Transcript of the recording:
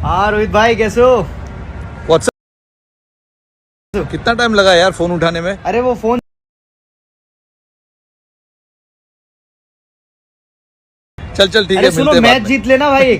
हाँ रोहित भाई कैसे हो? व्हाट्सएप कितना टाइम लगा यार फोन उठाने में? अरे वो फोन चल ठीक अरे है, सुनो मिलते हैं बाद मैच में। जीत लेना भाई।